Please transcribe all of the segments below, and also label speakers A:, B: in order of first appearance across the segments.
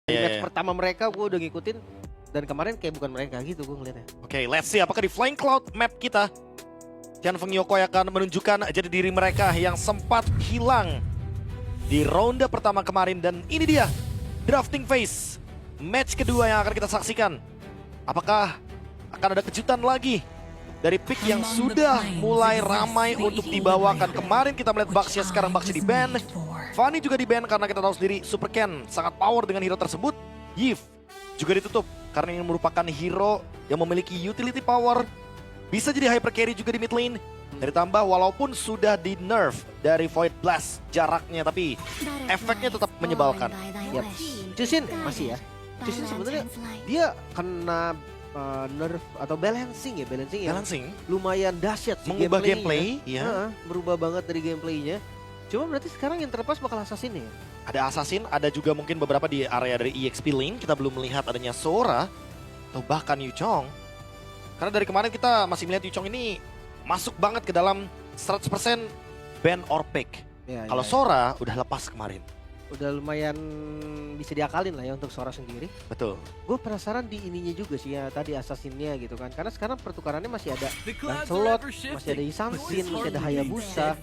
A: Match pertama mereka gue udah ngikutin. Dan kemarin kayak bukan mereka gitu gue ngeliatnya.
B: Oke, let's see apakah di Flying Cloud map kita Tianfeng Yokoi akan menunjukkan jati diri mereka yang sempat hilang di ronde pertama kemarin. Dan ini dia drafting phase match kedua yang akan kita saksikan. Apakah akan ada kejutan lagi dari pick yang sudah mulai ramai untuk dibawakan. Kemarin kita melihat Baxia, sekarang Baxia di ban. Fanny juga di ban karena kita tahu sendiri Super Ken sangat power dengan hero tersebut. Yif juga ditutup karena ini merupakan hero yang memiliki utility power. Bisa jadi hyper carry juga di mid lane. Dan ditambah walaupun sudah di nerf dari Void Blast jaraknya, tapi efeknya tetap menyebalkan.
A: Yap. Jushin masih ya. Jushin sebenarnya dia kena nerf atau balancing ya,
B: Balancing
A: lumayan dahsyat sih
B: mengubah
A: gameplaynya.
B: gameplay, ya.
A: Berubah banget dari gameplaynya. Cuma berarti sekarang yang terlepas bakal Assassin ya.
B: Ada Assassin, ada juga mungkin beberapa di area dari EXP lane. Kita belum melihat adanya Sora atau bahkan Yu Chong. Karena dari kemarin kita masih melihat Yu Chong ini masuk banget ke dalam 100% ban or pick. Kalau Sora udah lepas kemarin.
A: Udah lumayan bisa diakalin lah ya untuk Sora sendiri.
B: Betul.
A: Gue penasaran di ininya juga sih ya, tadi Assassinnya gitu kan. Karena sekarang pertukarannya masih ada Lancelot, masih ada Isansin, masih ada Hayabusa.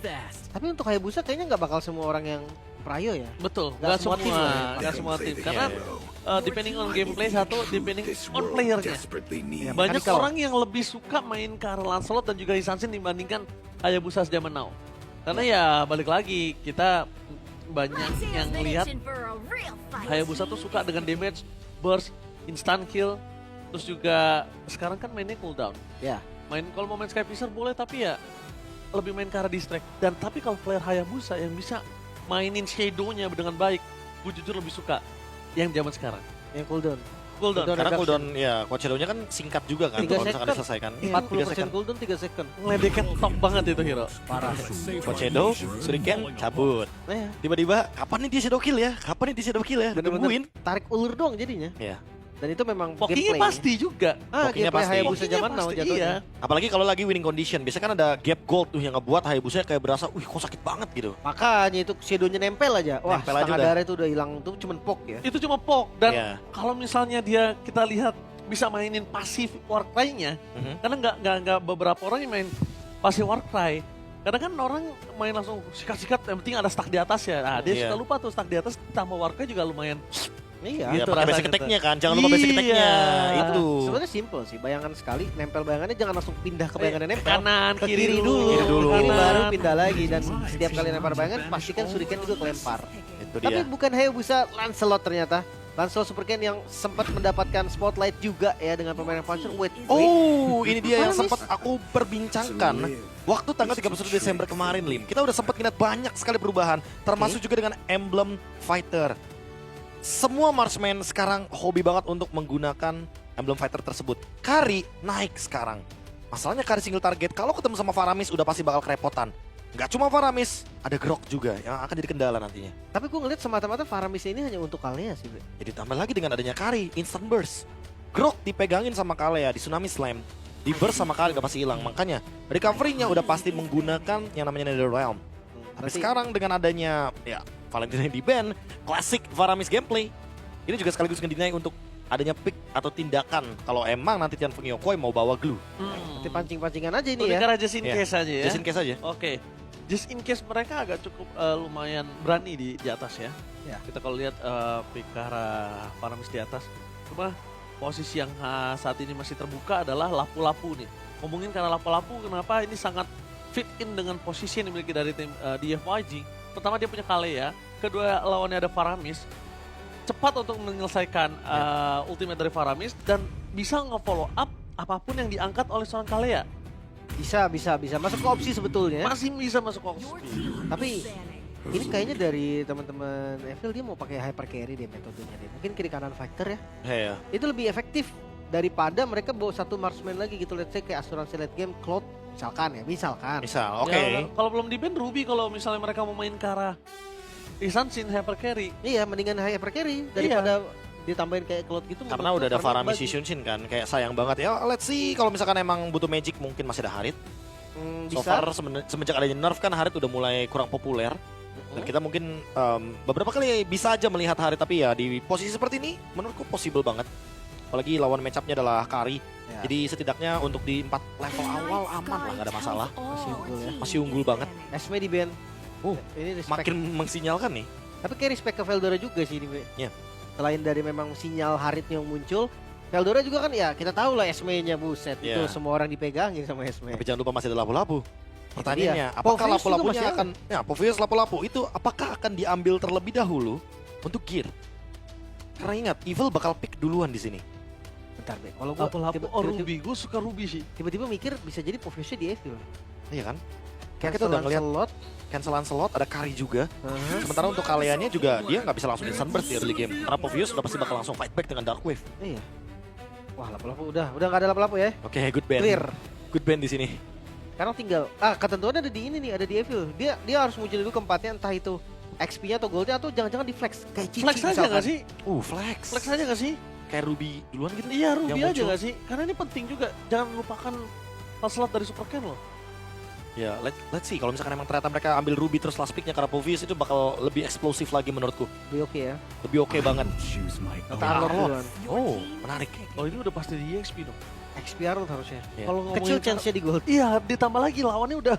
A: Tapi untuk Hayabusa kayaknya nggak bakal semua orang yang prayo ya.
C: Betul,
A: Nggak
C: nggak
A: semua
C: semua
A: tim lah ya.
C: nggak semua tim. Karena depending on gameplay satu, depending on playernya. Banyak
A: mechanical.
C: orang yang lebih suka main ke arah Lancelot dan juga Isansin dibandingkan Hayabusa zaman now. Karena ya balik lagi, kita banyak yang lihat Hayabusa tuh suka dengan damage, burst, instant kill. Terus juga sekarang kan mainnya cooldown.
A: Ya.
C: Kalau mau main Sky Fisher boleh, tapi ya lebih main ke arah distract. Dan tapi kalau player Hayabusa yang bisa mainin shadow-nya dengan baik, gue jujur lebih suka yang zaman sekarang.
A: Yang cooldown.
C: Cooldown.
A: Cooldown.
B: Karena
A: reduction.
B: cooldown ya coach shadow-nya kan singkat juga kan
A: 3
B: kalau misalkan
A: second.
B: diselesaikan.
A: 40% cooldown 3 second.
C: Ngedeknya top banget itu hero.
A: Parah.
B: Coach shadow, Shuriken cabut.
A: Nah ya.
B: Tiba-tiba kapan nih dia shadow kill ya? Kapan nih dia shadow kill ya? Nungguin.
A: Tarik ulur doang jadinya.
B: Ya.
A: Dan itu memang
C: Pokoknya
A: gameplay.
C: pasti juga.
B: Pokoknya
A: Gameplay
B: pasti.
A: Hayabusa
C: Pokoknya
A: zaman now
C: pasti,
A: jatuhnya.
C: iya.
B: Apalagi kalau lagi winning condition. Biasanya kan ada gap gold tuh yang ngebuat Hayabusa kayak berasa, wih kok sakit banget gitu.
A: Makanya itu shadow-nya nempel aja. Wah,
B: Nempel aja
A: setengah
B: udah.
A: darah itu udah hilang tuh cuman poke ya.
C: Itu cuma poke. Dan
B: Iya.
C: kalau misalnya kita lihat bisa mainin pasif Warcry-nya. Karena nggak beberapa orang yang main pasif Warcry. Kadang kan orang main langsung sikat-sikat, yang penting ada stack di atas ya. Nah, dia
B: Iya.
C: suka lupa tuh stack di atas tambah Warcry juga lumayan.
A: Iya.
B: Ya,
C: Itu
B: pakai basic
C: rasanya
B: attack-nya kan. Jangan lupa basic attack-nya.
C: Iya.
B: Itu.
A: Sebenarnya simple sih, bayangan sekali, nempel bayangannya jangan langsung pindah ke bayangannya nempel.
C: Kanan,
A: Ke
C: kiri dulu.
B: Kiri dulu.
A: Kiri
C: Kanan.
A: baru pindah lagi dan setiap kali lempar bayangan pastikan Shuriken juga kelempar.
B: Itu
A: Tapi
B: dia.
A: bukan Hayabusa, Lancelot ternyata. Lancelot Super Ken yang sempat mendapatkan spotlight juga ya dengan permainan Puncher. Wait.
B: Oh, ini dia yang
A: Faramis.
B: sempat aku perbincangkan waktu tanggal 31 Desember kemarin, Lim. Kita udah sempat ngeliat banyak sekali perubahan, termasuk juga dengan emblem fighter. Semua marksman sekarang hobi banget untuk menggunakan emblem fighter tersebut. Kari naik sekarang. Masalahnya Kari single target, kalau ketemu sama Faramis udah pasti bakal kerepotan. Nggak cuma Faramis, ada Grok juga yang akan jadi kendala nantinya.
A: Tapi gue ngeliat semata-mata Faramis ini hanya untuk Kalea sih. Bre.
B: Jadi tambah lagi dengan adanya Kari, instant burst. Grok dipegangin sama Kalea di Tsunami Slam. Di burst sama Kari udah pasti hilang. Makanya recovery-nya udah pasti menggunakan yang namanya Netherrealm. Tapi
A: Berarti-
B: sekarang dengan adanya ya Valentina di ban, klasik Faramis gameplay. Ini juga sekaligus ngedinai untuk adanya pick atau tindakan kalau emang nanti Tianfeng Yokoi mau bawa glue.
A: Berarti pancing-pancingan aja ini
C: Lebih
A: ya.
C: ke arah just in
B: Iya.
C: case aja ya.
B: Just in case aja.
C: Oke. Just in case mereka agak cukup lumayan berani di atas ya.
A: Ya.
C: Kita kalau lihat pick ke arah Faramis di atas. Cuma posisi yang saat ini masih terbuka adalah lapu-lapu nih. Ngomongin karena lapu-lapu, kenapa ini sangat fit in dengan posisi yang dimiliki dari tim DFYG. Pertama dia punya Kalea, kedua lawannya ada Faramis. Cepat untuk menyelesaikan ultimate dari Faramis dan bisa nge-follow up apapun yang diangkat oleh seorang Kalea.
A: Bisa masuk ke opsi sebetulnya.
C: Masih bisa masuk opsi.
A: Tapi ini kayaknya dari teman-teman Evil dia mau pakai hyper carry deh metodenya deh. Mungkin kiri kanan fighter ya.
B: Iya.
A: Itu lebih efektif daripada mereka bawa satu marksman lagi gitu. Let's say kayak asuransi late game Cloud misalkan ya, misalkan.
B: Misal, oke.
C: Ya, kalau belum di ban Ruby kalau misalnya mereka mau main ke arah Isansin hyper carry.
A: Iya, mendingan hyper carry daripada ditambahin kayak Cloud gitu.
B: Karena
A: menurut
B: udah ada
A: gua karena
B: Faramis
A: bagi-
B: Shunshin kan, kayak sayang banget ya. Let's see kalau misalkan emang butuh magic mungkin masih ada Harit. So
A: bisa.
B: far semenjak adanya nerf kan Harit udah mulai kurang populer. Dan kita mungkin beberapa kali bisa aja melihat Hari, tapi ya di posisi seperti ini menurutku possible banget. Apalagi lawan match-up-nya adalah Kari.
A: Ya.
B: Jadi setidaknya untuk di 4 level awal aman lah, gak ada masalah.
A: Masih unggul ya.
B: Masih unggul banget.
A: Esme di band. Ini respect.
B: Makin mensinyalkan nih.
A: Tapi kayak respect ke Veldora juga sih ini, Be.
B: Iya.
A: Selain dari memang sinyal Harit yang muncul, Veldora juga kan ya kita tahu lah Esme-nya buset.
B: Iya.
A: Itu semua orang dipegangin sama Esme.
B: Tapi jangan lupa masih ada lapu-lapu.
A: Itu
B: Pertanyaannya,
A: dia.
B: apakah
A: Povius juga
B: lapu-lapunya
A: masih
B: akan... Ya, Povius lapu-lapu itu apakah akan diambil terlebih dahulu untuk gear? Karena ingat, Evil bakal pick duluan di sini.
A: Bentar, Be. Kalau gua
C: Lapu-lapu, Ruby. Gue suka Ruby sih.
A: tiba-tiba mikir bisa jadi Poviusnya di Evil.
B: Iya kan? Kita udah ngeliat
A: slot.
B: cancelan slot, ada Kari juga.
A: Uh-huh.
B: Sementara untuk kaliannya juga dia nggak bisa langsung instant burst di early game. Karena Povius udah pasti bakal langsung fight back dengan Dark Wave.
A: Iya. Wah, lapu-lapu udah nggak ada lapu-lapu ya.
B: Oke, good band.
A: Clear.
B: Good band di sini.
A: Sekarang tinggal ketentuannya ada di ini nih, ada di Evil. Dia harus muncul dulu keempatnya, entah itu XP-nya atau gold-nya atau jangan-jangan di flex kayak Cici
C: Flex aja
A: misalkan.
C: nggak sih?
B: Flex.
C: Flex aja nggak sih?
B: Kayak Ruby duluan gitu.
C: Iya, Ruby
B: Yang
C: aja
B: muncul.
C: nggak sih? Karena ini penting juga. Jangan lupakan slot dari Super Ken loh.
B: Ya, let's see. Kalau misalkan emang ternyata mereka ambil Ruby terus last pick-nya karena Povius itu bakal lebih eksplosif lagi menurutku.
A: Lebih oke ya.
B: Lebih oke banget.
A: Kata Arlor duluan.
B: Oh, menarik.
C: Oh ini udah pasti di EXP dong.
A: XP Arlor harusnya.
B: Iya.
C: Kalau
A: Kecil
C: ngomongin
A: chance-nya di gold.
C: Iya, ditambah lagi lawannya udah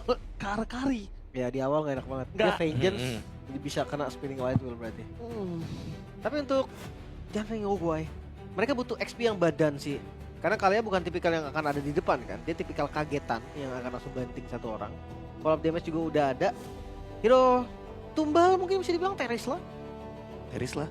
C: Kari.
A: Ya di awal gak enak banget. Dia
C: Nggak.
A: Vengeance,
B: Mm-mm.
A: jadi bisa kena Spinning Light Wheel berarti. Tapi untuk Janfeng Ogwai, mereka butuh XP yang badan sih. Karena kalian bukan tipikal yang akan ada di depan kan. Dia tipikal kagetan yang akan langsung banting satu orang. Collab damage juga udah ada. Hero tumbal mungkin bisa dibilang Teris lah.
B: Teris lah.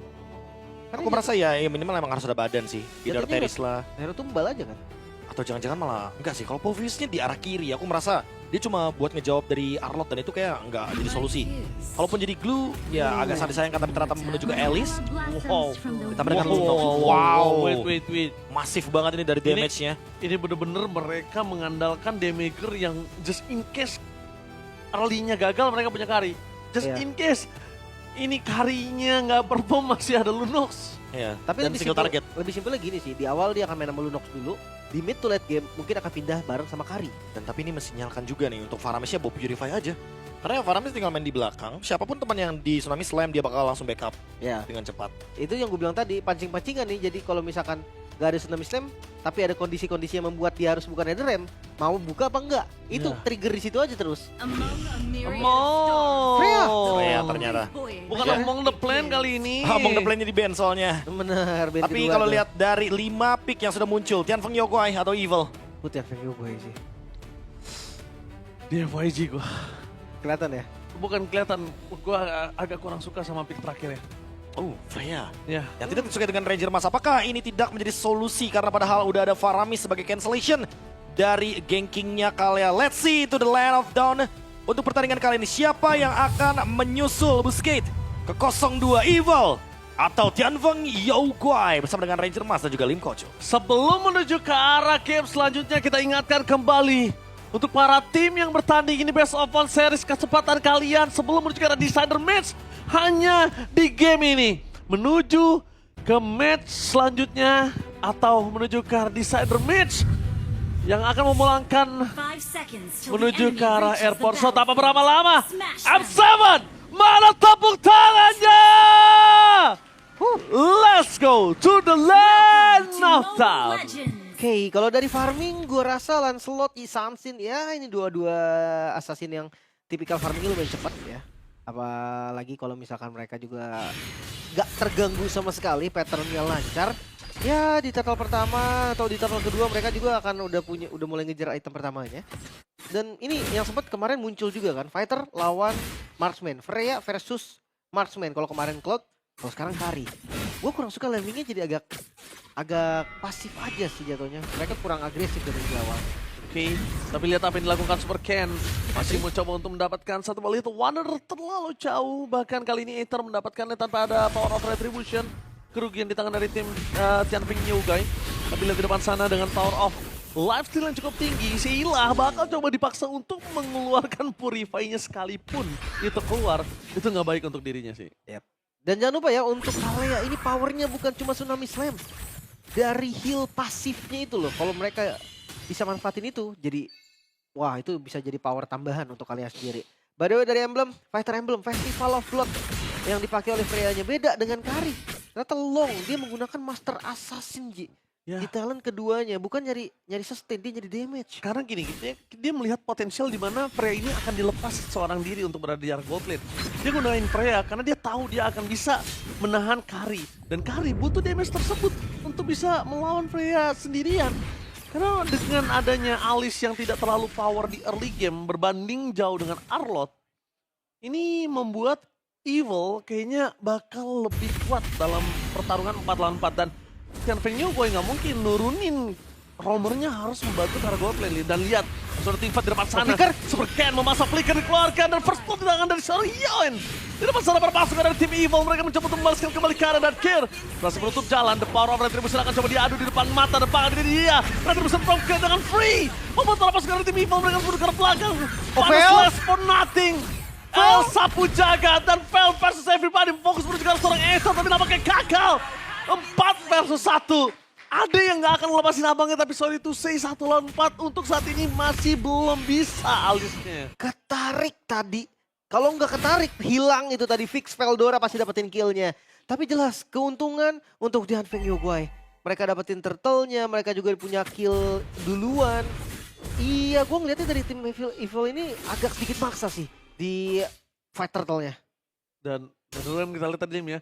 A: Karena
B: Aku merasa ya minimal emang harus ada badan sih. Either
A: Jatuhnya
B: Teris lah.
A: Hero tumbal aja kan.
B: Atau jangan-jangan malah enggak sih. Kalau Poviusnya di arah kiri, aku merasa dia cuma buat ngejawab dari Arlot dan itu kayak enggak jadi solusi. Kalaupun jadi glue, ya agak sangat disayangkan tapi ternyata menuju ke Alice.
C: Wow.
B: Ditambah dengan Lunox.
C: Wow.
B: Wow.
C: Wait.
B: Masif banget ini dari damage-nya.
C: Ini bener-bener mereka mengandalkan damager yang just in case early-nya gagal mereka punya Kari. Just
A: Iya.
C: in case ini Karinya nggak perform masih ada Lunox.
B: Iya.
A: Tapi
B: Dan
A: lebih
B: single target.
A: Lebih simpelnya gini sih, di awal dia akan main sama Lunox dulu. Di mid to late game mungkin akan pindah bareng sama Kari.
B: Dan tapi ini mesinyalkan juga nih untuk Varamisnya bawa Purify aja. Karena Varamis tinggal main di belakang, siapapun teman yang di Tsunami Slam dia bakal langsung backup
A: Ya,
B: dengan cepat.
A: itu yang gue bilang tadi, pancing-pancingan nih. Jadi kalau misalkan gak ada Tsunami Slam, tapi ada kondisi-kondisi yang membuat dia harus buka Netherrealm, mau buka apa enggak? Itu
C: Ya.
A: trigger di situ aja terus.
C: Freya.
B: Freya ternyata.
C: Bukan
B: Ya.
C: Among the Plan kali ini.
B: Among the Plan-nya di ban soalnya.
A: Bener, band
B: Tapi
A: kedua
B: kalau
A: tuh.
B: lihat dari 5 pick yang sudah muncul, Tianfeng Yokwai atau Evil?
A: Putih yang gue sih.
C: Di FYG gua.
A: Kelihatan ya?
C: Bukan kelihatan, gua agak kurang suka sama pick terakhir ya.
B: Oh, Freya.
C: Ya.
B: Yang tidak disukai dengan Ranger Mas, apakah ini tidak menjadi solusi karena padahal udah ada Varamis sebagai cancellation dari gankingnya Kalia. Let's see to the land of Dawn. Untuk pertandingan kali ini, siapa yang akan menyusul Busquets ke 02 Evil atau Tianfeng Yokwai bersama dengan Ranger Mas dan juga Lim Kocho?
C: Sebelum menuju ke arah game selanjutnya, kita ingatkan kembali untuk para tim yang bertanding ini best of one series, kesempatan kalian sebelum menuju ke arah decider match hanya di game ini. Menuju ke match selanjutnya atau menuju ke arah decider match yang akan memulangkan menuju ke arah airport. So tanpa berlama-lama, M7 mana tepuk tangannya? Let's go to the land of Dawn.
A: Oke, kalau dari farming gue rasa Lancelot, Isamsin ya ini dua-dua assassin yang tipikal farmingnya lumayan cepat ya. Apalagi kalau misalkan mereka juga gak terganggu sama sekali, patternnya lancar. Ya di turtle pertama atau di turtle kedua mereka juga akan udah mulai ngejar item pertamanya. Dan ini yang sempat kemarin muncul juga kan, fighter lawan marksman, Freya versus marksman. Kalau kemarin Cloud, kalau sekarang Kari. Gue kurang suka landingnya jadi agak pasif aja sih jatuhnya. Mereka kurang agresif dari awal.
C: Oke, tapi lihat apa yang dilakukan Super Ken. Masih mencoba untuk mendapatkan satu ball itu. Wonder terlalu jauh. Bahkan kali ini Aether mendapatkannya tanpa ada Power of Retribution. Kerugian di tangan dari tim Tianfeng Yokwai. Tapi lihat di depan sana dengan Power of Lifesteal yang cukup tinggi. Sheila bakal coba dipaksa untuk mengeluarkan Purify-nya sekalipun. Itu keluar, itu nggak baik untuk dirinya sih.
A: Dan jangan lupa ya untuk Kalia ini powernya bukan cuma Tsunami Slam. Dari heal pasifnya itu loh. Kalau mereka bisa manfaatin itu jadi wah itu bisa jadi power tambahan untuk kalian sendiri. By the way dari emblem, Fighter Emblem, Festival of Blood yang dipakai oleh Freya-nya beda dengan Kari. Ternyata Long, dia menggunakan Master Assassin, Ji.
C: Ya.
A: Di talent keduanya, bukan nyari sustain, dia nyari damage.
C: Karena gini, dia melihat potensial di mana Freya ini akan dilepas seorang diri untuk berada di area gold lane. Dia gunain Freya karena dia tahu dia akan bisa menahan Kari. Dan Kari butuh damage tersebut untuk bisa melawan Freya sendirian. Karena dengan adanya Alice yang tidak terlalu power di early game berbanding jauh dengan Arlott, ini membuat Evil kayaknya bakal lebih kuat dalam pertarungan 4 lawan 4 dan Tianfeng Yokoi nggak mungkin nurunin roamernya, harus membantu ke arah gold lane. Dan lihat, sudah tim fight di depan sana. Super Ken memasang flicker dikeluarkan dan first blood ditangan dari seorang Yoin. Di depan sana berpasukan dari tim Evil, mereka mencoba untuk membalaskan kembali Kara dan Kir. Berhasil menutup jalan, the power of Retribution akan coba diadu di depan mata depan dari dia. Retribution from Ken dengan free. Membuat para pasukan dari tim Evil, mereka menuju ke arah belakang. Less for nothing. El sapu jaga dan Fel versus everybody, fokus menuju ke arah seorang Acer tapi nampaknya gagal. 4 versus 1. Ada yang nggak akan ngelepasin abangnya, tapi sorry to say 1 lawan 4 untuk saat ini masih belum bisa Alice-nya.
A: Ketarik tadi. Kalau nggak ketarik, hilang itu tadi. Fix Veldora pasti dapetin kill-nya. Tapi jelas keuntungan untuk Tianfeng Yokoi. Mereka dapetin turtle-nya, mereka juga punya kill duluan. Iya, gue ngeliatnya dari tim Evil ini agak sedikit maksa sih di fight turtle-nya.
C: Dan beneran kita lihat tadi ya,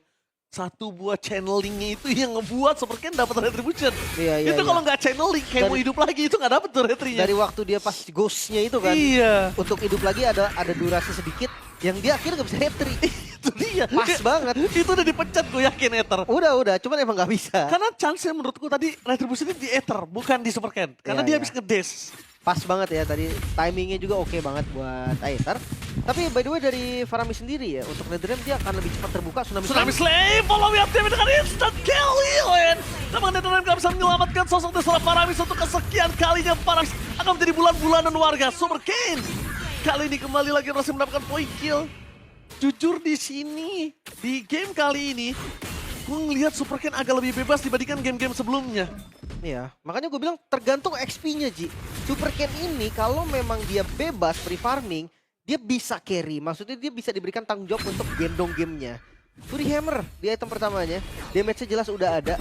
C: satu buah channelingnya itu yang ngebuat Super Ken dapat retribution.
A: Iya,
C: itu kalau nggak channeling kayak mau hidup lagi itu nggak dapet tuh retrinya.
A: Dari waktu dia pas ghost-nya itu kan.
C: Iya.
A: Untuk hidup lagi ada durasi sedikit yang dia akhirnya nggak bisa retri.
C: Itu dia.
A: Pas banget.
C: Itu udah dipecat gue yakin Ether.
A: Udah, cuman emang nggak bisa.
C: Karena chance-nya menurutku tadi retribution ini di Ether, bukan di Super Ken. Karena dia habis ngedes.
A: Pas banget ya tadi, timingnya juga oke banget buat Aether. Tapi by the way dari Faramis sendiri ya, untuk Netherrealm dia akan lebih cepat terbuka.
C: Tsunami Slave, follow up tim dengan instant kill Leon. Namun Netherrealm gak bisa menyelamatkan sosok dari seorang Faramis untuk kesekian kalinya. Faramis akan menjadi bulan-bulanan warga Super Ken. Kali ini kembali lagi berhasil mendapatkan point kill. Jujur di sini, di game kali ini, gue ngelihat Super Ken agak lebih bebas dibandingkan game-game sebelumnya.
A: Iya, makanya gue bilang tergantung XP-nya Ji. Super Ken ini kalau memang dia bebas free farming, dia bisa carry. Maksudnya dia bisa diberikan tanggung jawab untuk gendong gamenya. Fury Hammer di item pertamanya, damage-nya jelas udah ada.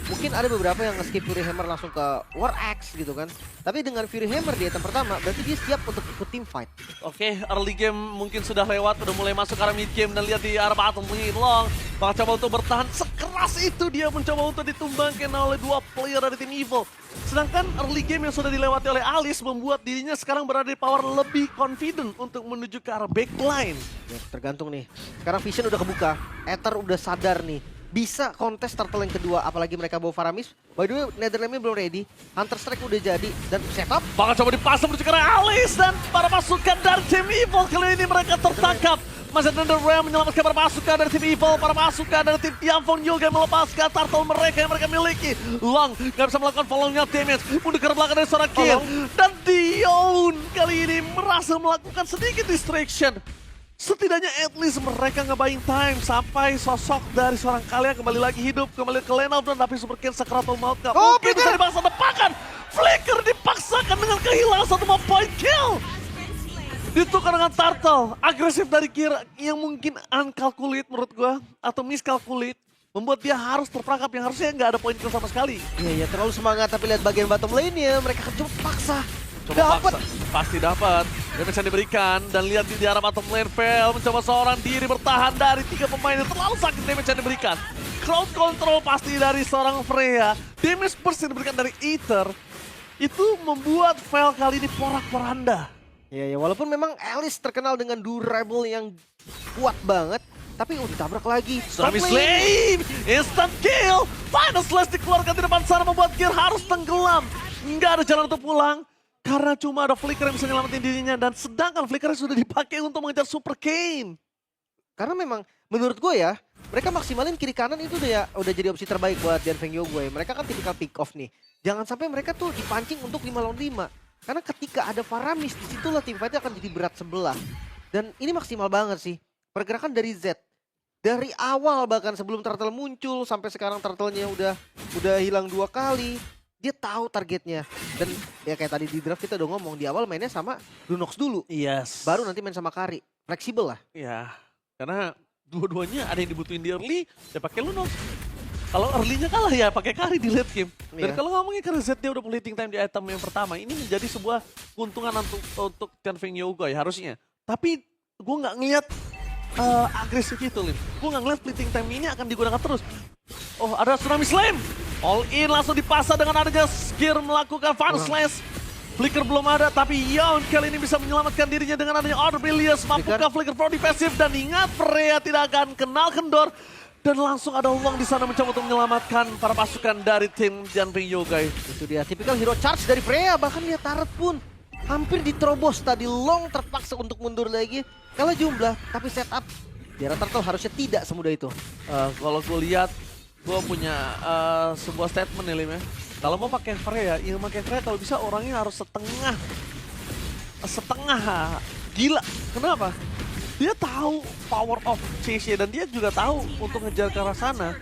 A: Mungkin ada beberapa yang nge-skip Fury Hammer langsung ke War Axe gitu kan. Tapi dengan Fury Hammer di item pertama, berarti dia siap untuk ikut team fight.
C: Oke, early game mungkin sudah lewat, udah mulai masuk ke arah mid game dan lihat di arah bottom lane Long. Bakal coba untuk bertahan sekeras itu, dia mencoba untuk ditumbangkan oleh 2 player dari tim Evil. Sedangkan early game yang sudah dilewati oleh Alice membuat dirinya sekarang berada di power lebih confident untuk menuju ke arah backline.
A: Ya, tergantung nih. Sekarang Vision udah kebuka, Aether udah sadar nih. Bisa kontes turtle yang kedua, apalagi mereka bawa Faramis. By the way, Netherrealm belum ready. Hunter Strike udah jadi dan setup.
C: Bakal coba dipasang menuju ke arah Alice dan para pasukan dari tim Evil kali ini mereka tertangkap. Masih Netherrealm menyelamatkan para pasukan dari tim Evil, para pasukan dari tim Tianfeng juga melepaskan turtle mereka yang mereka miliki. Long gak bisa melakukan follow-nya damage, mundur ke belakang dari seorang kill. Dan Dion kali ini merasa melakukan sedikit distraction. Setidaknya at least mereka ngebaying time sampai sosok dari seorang kalian kembali lagi hidup, kembali ke lane out, tapi Super Ken sakaratul maut gak mungkin bisa dipaksa depakan. Flicker dipaksakan dengan kehilangan 1 point kill. Ditukar dengan turtle, agresif dari Kira yang mungkin uncalculate menurut gua atau miscalculate. Membuat dia harus terperangkap yang harusnya nggak ada point kill sama sekali.
A: Iya, terlalu semangat tapi lihat bagian bottom lane-nya, mereka akan coba paksa.
C: Dapat, pasti dapat. Damage yang diberikan dan lihat di arah bottom lane Fel mencoba seorang diri bertahan dari 3 pemain yang terlalu sakit damage yang diberikan. Crowd control pasti dari seorang Freya. Damage burst yang diberikan dari Aether itu membuat Fel kali ini porak-poranda.
A: Iya, walaupun memang Alice terkenal dengan durable yang kuat banget, tapi ditabrak lagi.
C: Tsunami Slave, instant kill. Final slash dikeluarkan di depan sana membuat Gear harus tenggelam. Nggak ada jalan untuk pulang. Karena cuma ada Flicker yang bisa nyelamatin dirinya. Dan sedangkan Flicker sudah dipakai untuk mengejar Super Kane.
A: Karena memang menurut gue ya, mereka maksimalin kiri kanan itu udah jadi opsi terbaik buat Tianfeng Yokoi. Mereka kan tipikal pick off nih. Jangan sampai mereka tuh dipancing untuk 5 lawan 5. Karena ketika ada Faramis, disitulah tim fight akan jadi berat sebelah. Dan ini maksimal banget sih. Pergerakan dari Z. Dari awal bahkan sebelum turtle muncul sampai sekarang turtle-nya udah hilang 2 kali. Dia tahu targetnya. Dan ya kayak tadi di draft kita udah ngomong, di awal mainnya sama Lunox dulu.
C: Yes.
A: Baru nanti main sama Kari. fleksibel lah.
C: Ya, karena dua-duanya ada yang dibutuhin di early, ya pakai Lunox. Kalau early-nya kalah ya pakai Kari di late game. Dan
A: Iya.
C: kalau ngomongin karena Z dia udah hitting time di item yang pertama, ini menjadi sebuah keuntungan untuk Tianfeng Yoga ya harusnya. Tapi gue nggak ngeliat agresif itu, Lim. Gue nggak ngeliat hitting time ini akan digunakan terus. Oh, ada Tsunami Slam. All in langsung dipasang dengan adanya Skir melakukan Fan Slash. Flicker belum ada, tapi Yeon kali ini bisa menyelamatkan dirinya dengan adanya Order Bilious. Mampukah Flicker Pro defensif, dan ingat Freya tidak akan kenal kendor. Dan langsung ada Long di sana mencoba untuk menyelamatkan para pasukan dari tim Tianfeng Yoga.
A: Itu dia, tipikal hero charge dari Freya. Bahkan lihat turret pun hampir diterobos tadi. Long terpaksa untuk mundur lagi. Kalah jumlah, tapi setup di rata Turtle harusnya tidak semudah itu.
C: Kalau gue lihat, gue punya sebuah statement nih, Lim ya. Kalau mau pakai Freya, yang pakai Freya kalau bisa orangnya harus setengah gila. Kenapa? Dia tahu power of CC dan dia juga tahu untuk ngejar ke arah sana.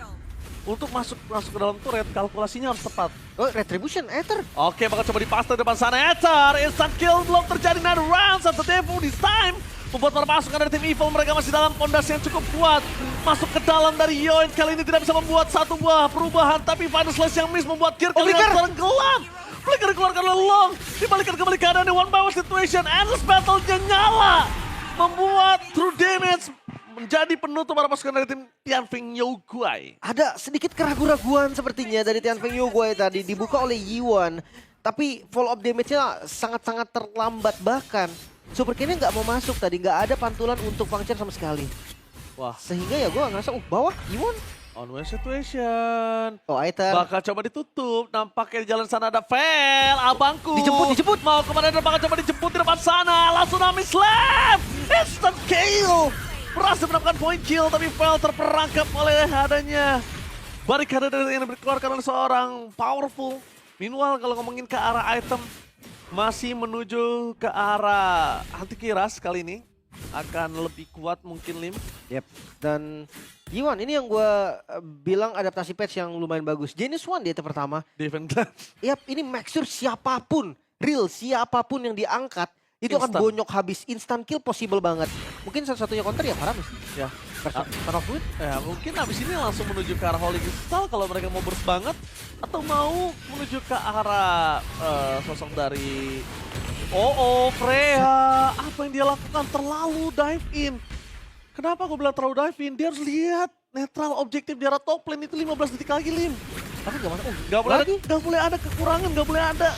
C: Untuk masuk ke dalam turret, kalkulasinya harus tepat.
A: Oh, Retribution, Aether.
C: Oke, bakal coba dipasta depan sana. Aether, instant kill belum terjadi. Another round, satu Devu this time. Membuat para pasukan dari tim Evil, mereka masih dalam pondasi yang cukup kuat. Masuk ke dalam dari Yoin, kali ini tidak bisa membuat satu buah perubahan. Tapi Final Slash yang miss membuat Gear
A: Flicker
C: sekarang gelap. Flicker dikeluarkan oleh Long. Dibalikan kembali keadaan di one by one situation. Endless battle-nya nyala. Membuat true damage menjadi penutup para pasukan dari tim Tianfeng Yoguai.
A: Ada sedikit keraguan-raguan sepertinya dari Tianfeng Yoguai tadi. Dibuka oleh Yiwan. Tapi follow-up damage-nya sangat-sangat terlambat. Bahkan Super Ken-nya nggak mau masuk tadi. Nggak ada pantulan untuk function sama sekali.
C: Wah,
A: Sehingga ya gue ngerasa, bawah Yiwan.
C: on-way situation.
A: Oh, Aether.
C: Bakal coba ditutup. Nampaknya di jalan sana ada Fel, abangku.
A: Dijemput.
C: Mau kemana dan bakal coba dijemput di depan sana. Langsung Nami Slam. Instant kill. Berhasil mendapatkan point kill, tapi Fel terperangkap oleh adanya barikade yang dikeluarkan oleh seorang powerful. Meanwhile, kalau ngomongin ke arah item, masih menuju ke arah Antikiras kali ini. Akan lebih kuat mungkin, Lim.
A: Yep. Dan Yiwan, ini yang gue bilang adaptasi patch yang lumayan bagus. Genius One di item pertama.
C: Defend.
A: Yap, ini make sure siapapun yang diangkat itu akan
C: Instant.
A: bonyok habis. Instant kill possible banget. Mungkin satu-satunya counter ya Paramis.
C: Ya.
A: Son of Fluid.
C: Ya, mungkin habis ini langsung menuju ke arah Holy Crystal kalau mereka mau burst banget. Atau mau menuju ke arah sosok dari Freya. Apa yang dia lakukan? Terlalu dive in. Kenapa gue bilang terlalu dive in? Dia harus lihat netral objektif di arah top lane itu 15 detik lagi, Lim.
A: Tapi gak masuk.
C: Gak boleh ada kekurangan, gak boleh ada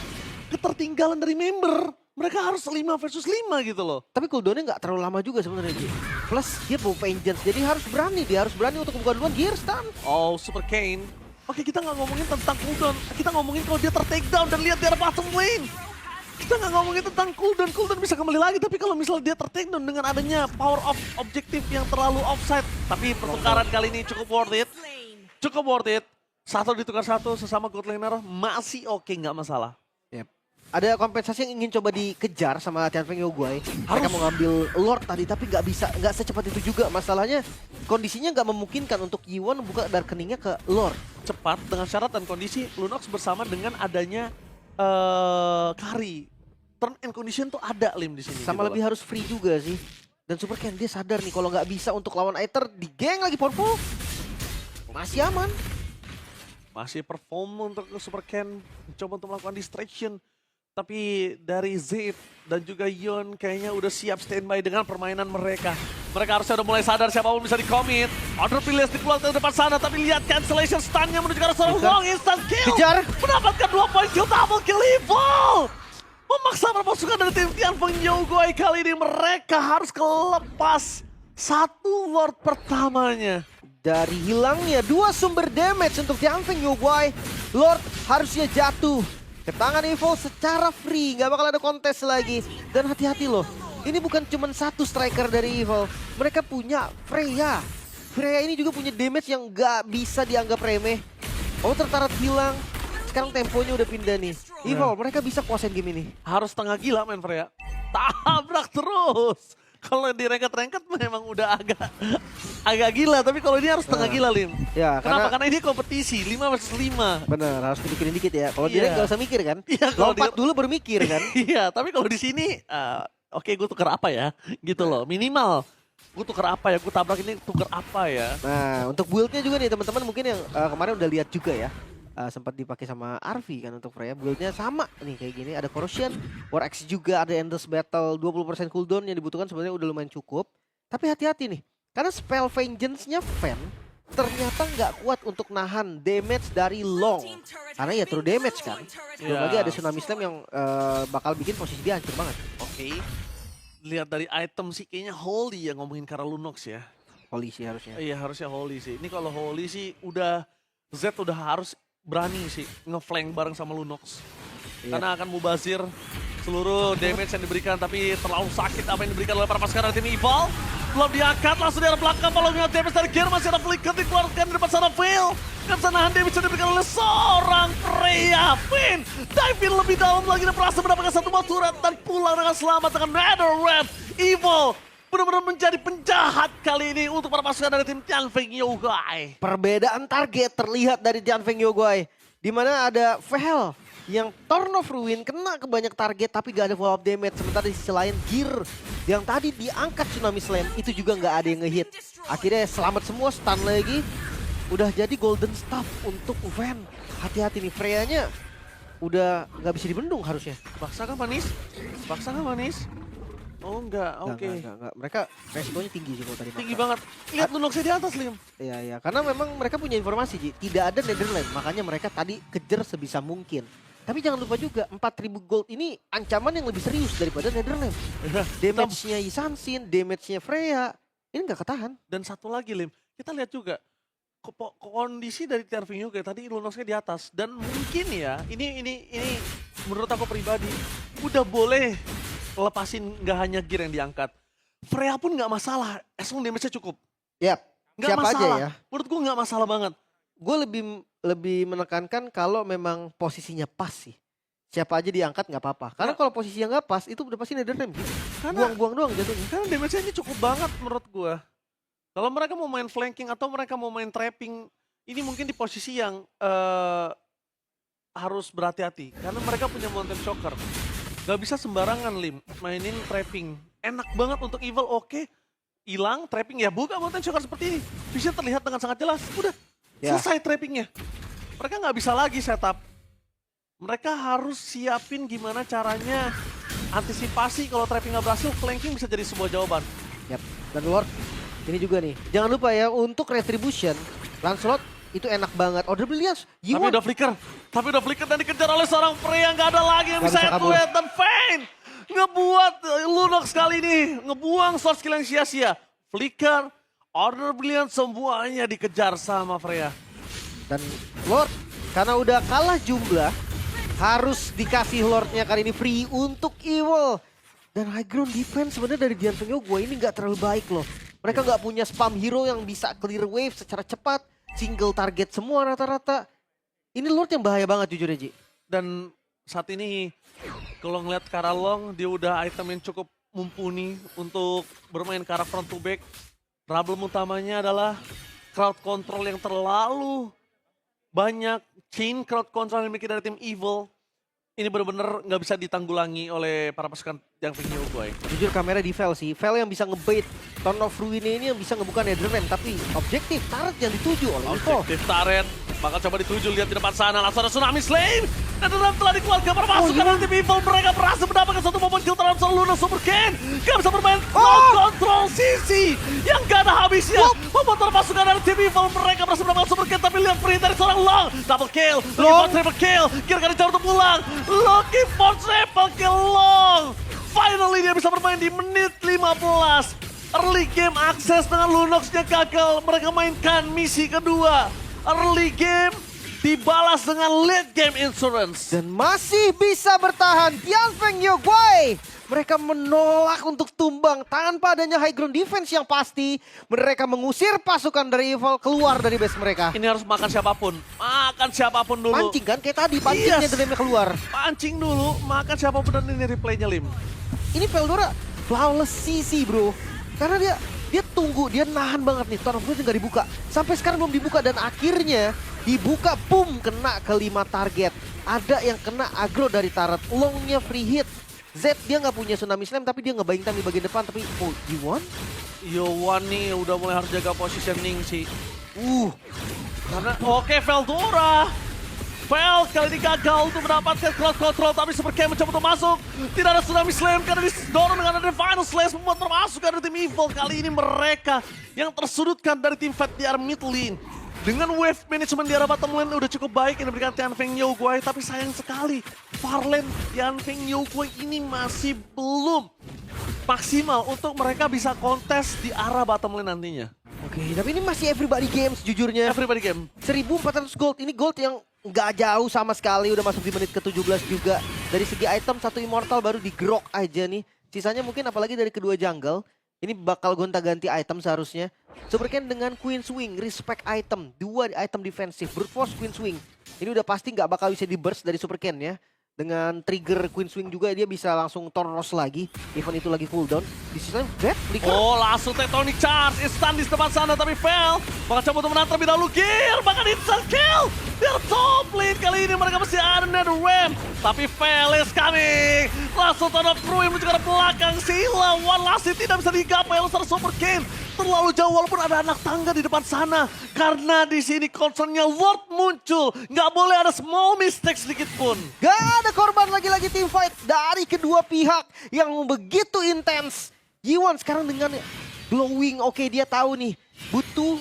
C: ketertinggalan dari member. Mereka harus 5 versus 5 gitu loh.
A: Tapi cooldownnya gak terlalu lama juga sebenarnya. Ji. Plus dia bawa vengeance, jadi harus berani. Dia harus berani untuk membuka duluan gear stun.
C: Oh, Super Kane. Oke, kita nggak ngomongin tentang cooldown. Kita ngomongin kalau dia ter-takedown dan lihat di arah bottom lane. Kita nggak ngomongin tentang cooldown. Cooldown bisa kembali lagi, tapi kalau misalnya dia ter-takedown dengan adanya power of objektif yang terlalu offside. Tapi pertukaran kali ini cukup worth it. Cukup worth it. Satu ditukar satu sesama god laner masih oke, nggak masalah.
A: Yep. Ada kompensasi yang ingin coba dikejar sama Tianfeng Yoguai. Mereka mau ngambil Lord tadi, tapi nggak bisa, nggak secepat itu juga. Masalahnya kondisinya nggak memungkinkan untuk Yiwan buka rekeningnya ke Lord.
C: Cepat dengan syarat dan kondisi Lunox bersama dengan adanya Kari. Turn and condition tuh ada, Lim, di sini.
A: Sama
C: gitu
A: lebih
C: loh.
A: harus free juga sih. Dan Super Ken dia sadar nih kalau nggak bisa untuk lawan Aether, di geng lagi Porpo. Masih aman.
C: Masih perform untuk Super Ken, mencoba untuk melakukan distraction. Tapi dari Zip dan juga Yon kayaknya udah siap standby dengan permainan mereka. Mereka harusnya udah mulai sadar siapapun bisa di-commit. Order Pilias dikeluarkan ke depan sana, tapi lihat cancellation stun-nya menuju ke arah seorang Long, instant kill.
A: Kejar.
C: Mendapatkan 2 point kill, double kill evil. Memaksa perpasukan dari tim Tianfeng Yoguai kali ini mereka harus kelepas satu Lord pertamanya.
A: Dari hilangnya 2 sumber damage untuk Tianfeng Yoguai, Lord harusnya jatuh ke tangan Evil secara free, nggak bakal ada kontes lagi. Dan hati-hati loh, ini bukan cuma satu striker dari Evil, mereka punya Freya. Freya ini juga punya damage yang nggak bisa dianggap remeh. Oh, tertarat hilang, sekarang temponya udah pindah nih. Evil, mereka bisa kuasain game ini.
C: Harus setengah gila main Freya. Tabrak terus. Kalau di rengket-rengket memang udah agak gila, tapi kalau ini harus setengah gila, Lim.
A: Ya,
C: Kenapa? Karena ini kompetisi 5 versus 5.
A: Bener, harus dipikirin dikit ya. Kalau
C: Iya.
A: direct nggak usah mikir kan?
C: Iya, kalau
A: Lompat dulu baru mikir kan?
C: Iya, tapi kalau di sini oke gue tuker apa ya? Gitu loh, minimal. Gue tuker apa ya, gue tabrak ini tuker apa ya?
A: Nah, untuk build-nya juga nih teman-teman mungkin yang kemarin udah lihat juga ya. Sempat dipakai sama Arvi kan untuk Freya. Build-nya sama nih kayak gini. Ada Corrosion, War Axe juga, ada Endless Battle, 20% cooldown yang dibutuhkan sebenarnya udah lumayan cukup. Tapi hati-hati nih, karena spell Vengeance-nya Fen ternyata nggak kuat untuk nahan damage dari Long. Karena ya true damage kan. Belum lagi ada Tsunami Slam yang bakal bikin posisi dia hancur banget.
C: Oke. Lihat dari item sih kayaknya Holy ya ngomongin karena Lunox ya.
A: Holy sih harusnya.
C: Iya harusnya Holy sih. Ini kalau Holy sih udah Z udah harus berani sih ngeflank bareng sama Lunox.
A: Iya.
C: Karena akan mubazir seluruh damage yang diberikan, tapi terlalu sakit apa yang diberikan oleh para pasukan dari tim Evil. Belum diangkat, langsung di arah belakang, kalau ngeliat damage dari Gear masih ada flicker dikeluarkan di depan sana Veil. Gak bisa nahan damage yang diberikan oleh seorang Freya. Finn dive in lebih dalam lagi dan berhasil mendapatkan satu buah turret dan pulang dengan selamat dengan Nether Red. Evil benar-benar menjadi penjahat kali ini untuk para pasukan dari tim Tianfeng Yogai.
A: Perbedaan target terlihat dari Tianfeng Yogai. Di mana ada Veil yang Torn of Ruin kena ke banyak target tapi gak ada follow up damage. Sementara di sisi lain Gear yang tadi diangkat Tsunami Slam itu juga gak ada yang ngehit. Akhirnya selamat semua, stun lagi. Udah jadi golden staff untuk Van. Hati-hati nih, Freya-nya udah gak bisa dibendung harusnya.
C: Paksa kan manis? Paksa kan manis? Oh enggak, oke.
A: Enggak. Mereka resikonya tinggi juga tadi.
C: Tinggi banget. Lihat Lunoxnya di atas, Lim.
A: Iya. Karena memang mereka punya informasi, Ji. Tidak ada Netherland. Makanya mereka tadi kejar sebisa mungkin. Tapi jangan lupa juga, 4.000 gold ini ancaman yang lebih serius daripada Netherland. Damage-nya Isansin, damage-nya Freya. Ini nggak ketahan.
C: Dan satu lagi, Lim. Kita lihat juga. Kondisi dari Tianfeng Yogai tadi Lunoxnya di atas. Dan mungkin ya, ini menurut aku pribadi, udah boleh lepasin nggak hanya Gear yang diangkat. Freya pun nggak masalah, as long damage-nya cukup.
A: Yap,
C: Nggak
A: siapa
C: masalah.
A: aja ya.
C: Menurut gue nggak masalah banget.
A: Gue lebih menekankan kalau memang posisinya pas sih. Siapa aja diangkat nggak apa-apa. Karena kalau posisinya nggak pas, itu udah pasti Netherland. Buang-buang doang jatuhnya.
C: Karena damage-nya ini cukup banget menurut gue. Kalau mereka mau main flanking atau mereka mau main trapping, ini mungkin di posisi yang harus berhati-hati. Karena mereka punya Mountain Shocker. Gak bisa sembarangan, Lim, mainin trapping. Enak banget untuk Evil, oke. Hilang, trapping ya buka Mountain Shocker seperti ini. Bisa terlihat dengan sangat jelas. Udah, selesai trappingnya. Mereka nggak bisa lagi setup. Mereka harus siapin gimana caranya antisipasi kalau trapping nggak berhasil, flanking bisa jadi sebuah jawaban.
A: Yap, dan Lord, ini juga nih. Jangan lupa ya, untuk Retribution, Lancelot itu enak banget. Order Brilliance,
C: Tapi udah flicker dan dikejar oleh seorang Freya, nggak ada lagi yang bisa head-to-head dan Vayne ngebuat Lunox kali ini ngebuang source skill yang sia-sia. Flicker, Order Brilliant semuanya dikejar sama Freya.
A: Dan Lord, karena udah kalah jumlah, harus dikasih Lordnya kali ini free untuk Evil. Dan high ground defense sebenarnya dari Tianfeng Yogai ini nggak terlalu baik loh. Mereka nggak punya spam hero yang bisa clear wave secara cepat. Single target semua rata-rata. Ini Lord yang bahaya banget jujur aja.
C: Dan saat ini kalau ngeliat Karalong, dia udah item yang cukup mumpuni untuk bermain ke arah front to back. Problem utamanya adalah crowd control yang terlalu banyak. Chain crowd control yang dimiliki dari tim Evil. Ini benar-benar nggak bisa ditanggulangi oleh para pasukan yang Tianfeng Yogai.
A: Jujur kamera di Veil sih. Veil yang bisa ngebait Torn of Ruin ini yang bisa ngebuka Netherland. Tapi objektif turret yang dituju oleh Evo.
C: Objektif turret bakal coba dituju, lihat di depan sana. Langsung ada Tsunami Slam. Netherland telah dikeluarkan para pasukan dari tim Evil. Mereka berhasil mendapatkan satu momen kill terhadap Lunox Super Ken. Gak bisa bermain crowd control sisi yang gak ada habisnya. Membuat para pasukan dari tim Evil. Mereka berhasil mendapatkan Super Ken. Tapi lihat free dari seorang Long. Double kill. Triple kill. Kira-kira dicoba untuk pulang. Looking for triple kill Long. Finally dia bisa bermain di menit 15. Early game akses dengan Lunox-nya gagal. Mereka mainkan misi kedua. Early game dibalas dengan late game insurance.
A: Dan masih bisa bertahan Tianfeng Yogai. Mereka menolak untuk tumbang tanpa adanya high ground defense yang pasti. Mereka mengusir pasukan dari Evil keluar dari base mereka.
C: Ini harus makan siapapun. Makan siapapun dulu.
A: Pancing kan kayak tadi, pancingnya Netherlandnya keluar.
C: Pancing dulu, makan siapapun dan ini replaynya Lim.
A: Ini Veldora flawless CC bro. Karena dia tunggu, dia nahan banget nih. Torn of Ruin nggak dibuka. Sampai sekarang belum dibuka dan akhirnya dibuka, boom, kena ke 5 target. Ada yang kena aggro dari turret, Longnya free hit. Z dia nggak punya Tsunami Slam tapi dia ngebayang time di bagian depan. Tapi oh G1?
C: Yowan nih udah mulai harus jaga positioning sih. Karena oke Veldora. Vel kali ini gagal untuk mendapatkan crowd control, tapi Super Cam mencoba untuk masuk. Tidak ada Tsunami Slam karena didorong dengan ada Final Slash membuat termasuk dari tim Evil. Kali ini mereka yang tersudutkan dari tim Fight di arah mid lane. Dengan wave management di arah bottom lane udah cukup baik yang diberikan Tianfeng Yogwai, tapi sayang sekali far lane Tianfeng Yogwai ini masih belum maksimal untuk mereka bisa kontes di arah bottom lane nantinya.
A: Oke, tapi ini masih everybody games jujurnya.
C: Everybody game.
A: 1400 gold, ini gold yang nggak jauh sama sekali, udah masuk di menit ke-17 juga. Dari segi item, satu Immortal baru digrok aja nih. Sisanya mungkin apalagi dari kedua jungle, ini bakal gonta-ganti item seharusnya. Super Ken dengan Queen Swing, respect item, 2 item defensif, Brute Force Queen Swing. Ini udah pasti nggak bakal bisa di burst dari Super Ken ya. Dengan trigger Queen Swing juga dia bisa langsung Tornos lagi, even itu lagi cooldown. Di sisi lain, Death Flicker.
C: Oh, langsung Tectonic Charge, instan di depan sana, tapi fail. Bakal coba untuk menang terlebih dahulu, Gear, bahkan instant kill. Dia top lane, kali ini mereka masih ada net ramp. Tapi fail is coming. Langsung turn of crew yang menuju ke arah belakang. Sila, One Last Hit tidak bisa digapai oleh Super Ken. Terlalu jauh walaupun ada anak tangga di depan sana. Karena di sini concernnya Lord muncul. Nggak boleh ada small mistake sedikit pun.
A: Gak ada korban lagi-lagi team fight dari kedua pihak yang begitu intens. G1 sekarang dengan glowing, oke dia tahu nih butuh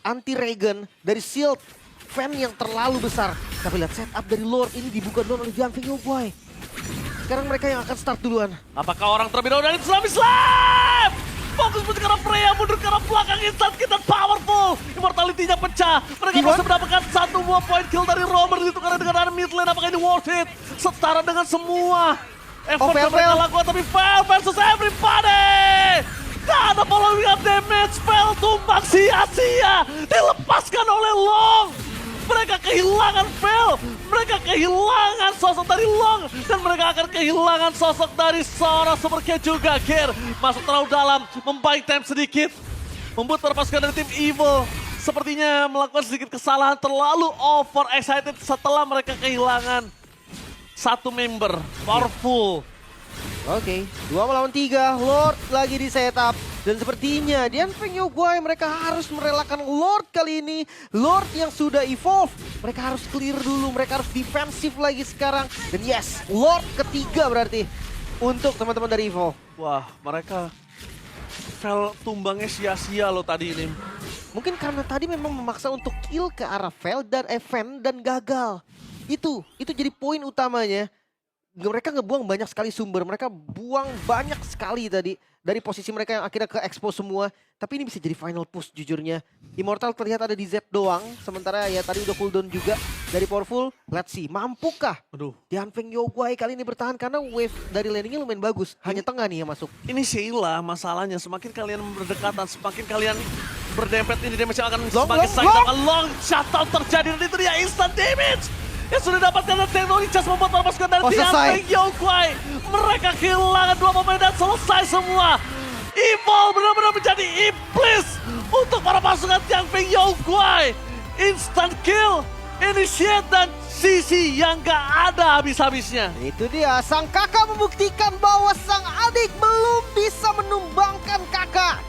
A: anti-regen dari shield fan yang terlalu besar. Tapi lihat setup dari Lord ini dibuka dulu oleh Tianfeng Yogwai. Sekarang mereka yang akan start duluan.
C: Apakah orang terlebih dahulu dari Tsunami Slam? Fokus menuju ke arah Freya, mundur ke arah belakang, instant kita powerful. Immortality-nya pecah. Mereka
A: Gimana?
C: masih mendapatkan 1 buah point kill dari Romer ditukar dengan arah mid lane. Apakah ini worth it? Setara dengan semua effort yang mereka lakukan. Tapi Fail versus everybody. Gak ada following up damage. Fail tumbang sia-sia. Dilepaskan oleh Long. Mereka kehilangan Fail. Mereka kehilangan sosok dari Long. Dan mereka akan kehilangan sosok dari seorang Super Ken juga. Gear masuk terlalu dalam. Membuy time sedikit. Membuat terlepaskan dari tim Evil. Sepertinya melakukan sedikit kesalahan. Terlalu over excited setelah mereka kehilangan satu member. Powerful.
A: Oke, 2 melawan 3, Lord lagi di setup. Dan sepertinya Tianfeng Yogwai mereka harus merelakan Lord kali ini. Lord yang sudah evolve, mereka harus clear dulu, mereka harus defensif lagi sekarang. Dan yes, Lord ketiga berarti untuk teman-teman dari Evo.
C: Wah, mereka Fel tumbangnya sia-sia loh tadi ini.
A: Mungkin karena tadi memang memaksa untuk kill ke arah Fel dan Event dan gagal. Itu jadi poin utamanya. Mereka ngebuang banyak sekali sumber, mereka buang banyak sekali tadi dari posisi mereka yang akhirnya ke-expose semua. Tapi ini bisa jadi final push jujurnya. Immortal terlihat ada di Z doang, sementara ya tadi udah cooldown juga dari Powerful. Let's see, mampukah Tianfeng Yogwai kali ini bertahan karena wave dari landingnya lumayan bagus. Hanya tengah nih yang masuk.
C: Ini Sheila masalahnya, semakin kalian berdekatan, semakin kalian berdempet, ini damage yang akan semakin sakit. Long shutdown terjadi dan itu dia instant damage. Yang sudah dapatkan teknologi Charge membuat melepaskan dari Tianfeng Yogwai. Mereka kehilangan 2 pemain dan selesai semua. Evil benar-benar menjadi iblis untuk para pasukan Tianfeng Yogwai. Instant kill, initiate dan sisi yang gak ada habis-habisnya.
A: Itu dia, sang kakak membuktikan bahwa sang adik belum bisa menumbangkan kakak.